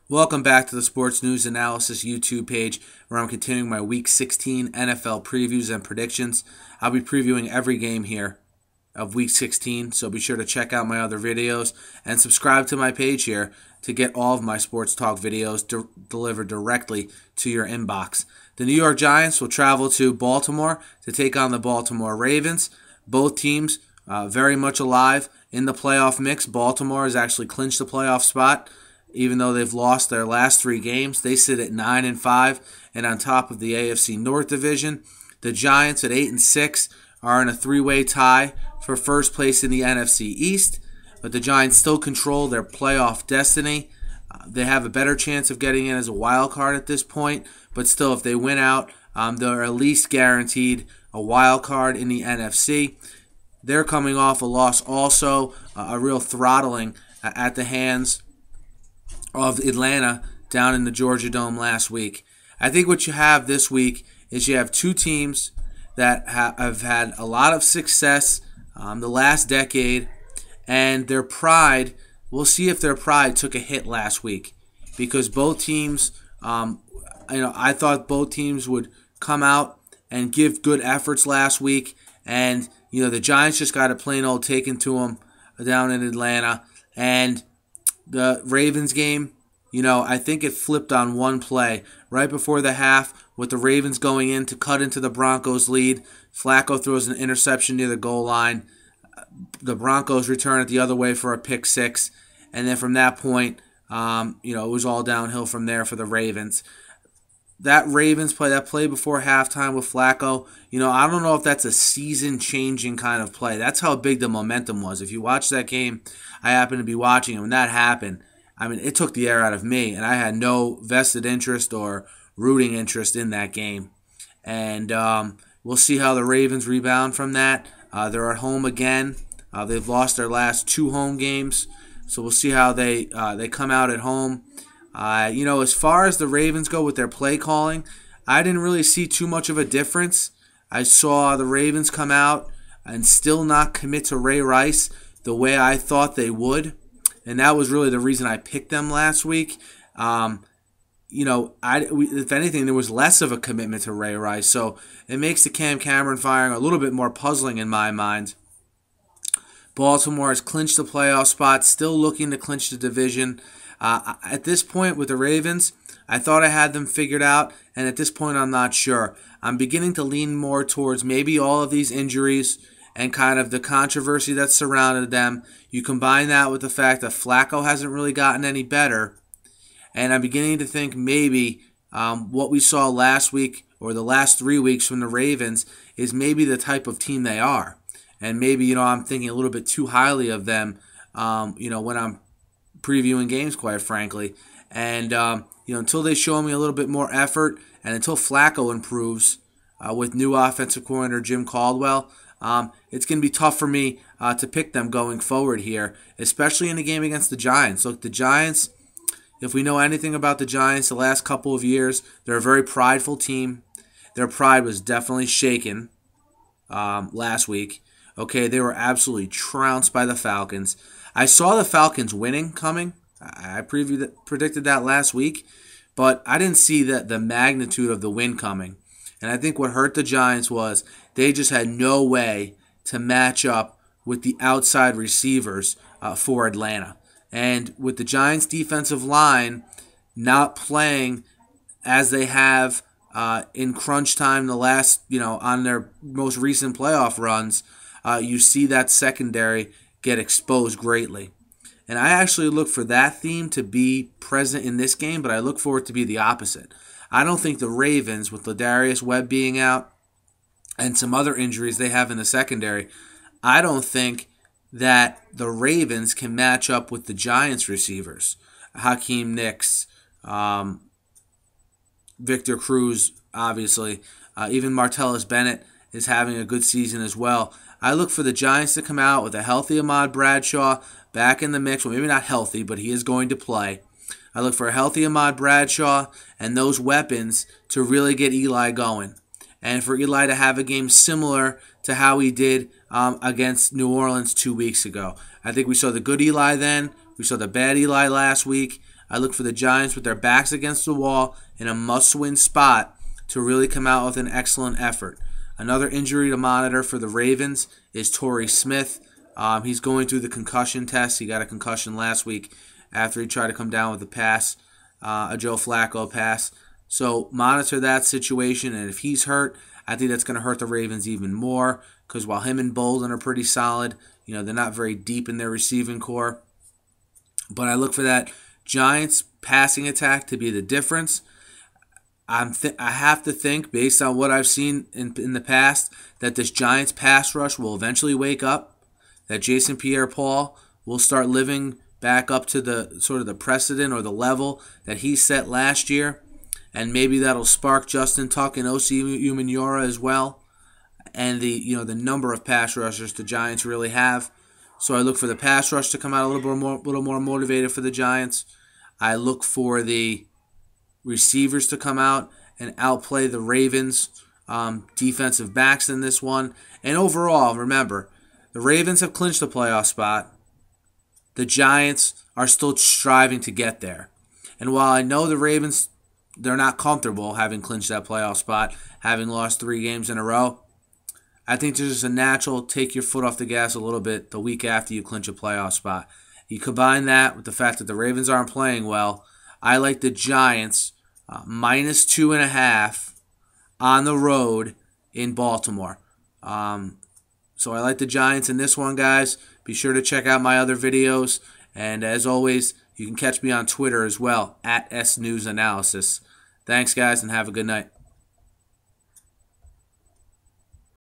Welcome back to the Sports News Analysis YouTube page, where I'm continuing my Week 16 NFL previews and predictions. I'll be previewing every game here of Week 16, so be sure to check out my other videos and subscribe to my page here to get all of my sports talk videos delivered directly to your inbox. The New York Giants will travel to Baltimore to take on the Baltimore Ravens. Both teams very much alive in the playoff mix. Baltimore has actually clinched the playoff spot. Even though they've lost their last 3 games, they sit at 9-5 and on top of the AFC North Division. The Giants at 8-6 are in a 3-way tie for first place in the NFC East, but the Giants still control their playoff destiny. They have a better chance of getting in as a wild card at this point, but still, if they win out, they're at least guaranteed a wild card in the NFC. They're coming off a loss also, a real throttling at the hands of Atlanta down in the Georgia Dome last week. I think what you have this week is you have 2 teams that have had a lot of success the last decade, and their pride, we'll see if their pride took a hit last week, because both teams, I thought both teams would come out and give good efforts last week, and the Giants just got a plain old taken to them down in Atlanta, and the Ravens game, I think it flipped on one play. Right before the half, with the Ravens going in to cut into the Broncos' lead, Flacco throws an interception near the goal line. The Broncos return it the other way for a pick 6. And then from that point, it was all downhill from there for the Ravens. That Ravens play, that play before halftime with Flacco, I don't know if that's a season-changing kind of play. That's how big the momentum was. If you watch that game, I happened to be watching it when that happened. It took the air out of me, and I had no vested interest or rooting interest in that game. And we'll see how the Ravens rebound from that. They're at home again. They've lost their last 2 home games, so we'll see how they come out at home. As far as the Ravens go with their play calling, I didn't really see too much of a difference. I saw the Ravens come out and still not commit to Ray Rice the way I thought they would, and that was really the reason I picked them last week. If anything, there was less of a commitment to Ray Rice, so it makes the Cam Cameron firing a little bit more puzzling in my mind. Baltimore has clinched the playoff spot, still looking to clinch the division. At this point with the Ravens, I thought I had them figured out, and at this point I'm not sure. I'm beginning to lean more towards maybe all of these injuries and kind of the controversy that surrounded them. You combine that with the fact that Flacco hasn't really gotten any better, and I'm beginning to think maybe what we saw last week or the last 3 weeks from the Ravens is maybe the type of team they are. And maybe, I'm thinking a little bit too highly of them, when I'm previewing games, quite frankly. And, until they show me a little bit more effort and until Flacco improves with new offensive coordinator Jim Caldwell, it's going to be tough for me to pick them going forward here, especially in the game against the Giants. Look, the Giants, if we know anything about the Giants the last couple of years, they're a very prideful team. Their pride was definitely shaken last week. Okay, they were absolutely trounced by the Falcons. I saw the Falcons winning coming. I predicted that last week, but I didn't see the magnitude of the win coming. And I think what hurt the Giants was they just had no way to match up with the outside receivers for Atlanta. And with the Giants' defensive line not playing as they have in crunch time the last, on their most recent playoff runs, you see that secondary get exposed greatly. And I actually look for that theme to be present in this game, but I look for it to be the opposite. I don't think the Ravens, with Ladarius Webb being out and some other injuries they have in the secondary, I don't think that the Ravens can match up with the Giants receivers. Hakeem Nicks, Victor Cruz, obviously. Even Martellus Bennett is having a good season as well. I look for the Giants to come out with a healthy Ahmad Bradshaw back in the mix. Well, maybe not healthy, but he is going to play. I look for a healthy Ahmad Bradshaw and those weapons to really get Eli going. And for Eli to have a game similar to how he did against New Orleans 2 weeks ago. I think we saw the good Eli then. We saw the bad Eli last week. I look for the Giants with their backs against the wall in a must-win spot to really come out with an excellent effort. Another injury to monitor for the Ravens is Torrey Smith. He's going through the concussion test. He got a concussion last week after he tried to come down with a pass, a Joe Flacco pass. So monitor that situation, and if he's hurt, I think that's going to hurt the Ravens even more, because while him and Bolden are pretty solid, they're not very deep in their receiving core. But I look for that Giants passing attack to be the difference. I have to think, based on what I've seen in the past, that this Giants pass rush will eventually wake up, that Jason Pierre-Paul will start living back up to the sort of the precedent or the level that he set last year, and maybe that'll spark Justin Tuck and Osi Umenyiora as well, and the number of pass rushers the Giants really have. So I look for the pass rush to come out a little more motivated for the Giants. I look for the receivers to come out and outplay the Ravens defensive backs in this one. And overall, remember, the Ravens have clinched the playoff spot. The Giants are still striving to get there. And while I know the Ravens, they're not comfortable having clinched that playoff spot, having lost 3 games in a row, I think there's just a natural take your foot off the gas a little bit the week after you clinch a playoff spot. You combine that with the fact that the Ravens aren't playing well. I like the Giants minus 2.5 on the road in Baltimore. So I like the Giants in this one, guys. Be sure to check out my other videos. And as always, you can catch me on Twitter as well, @SNewsAnalysis. Thanks, guys, and have a good night.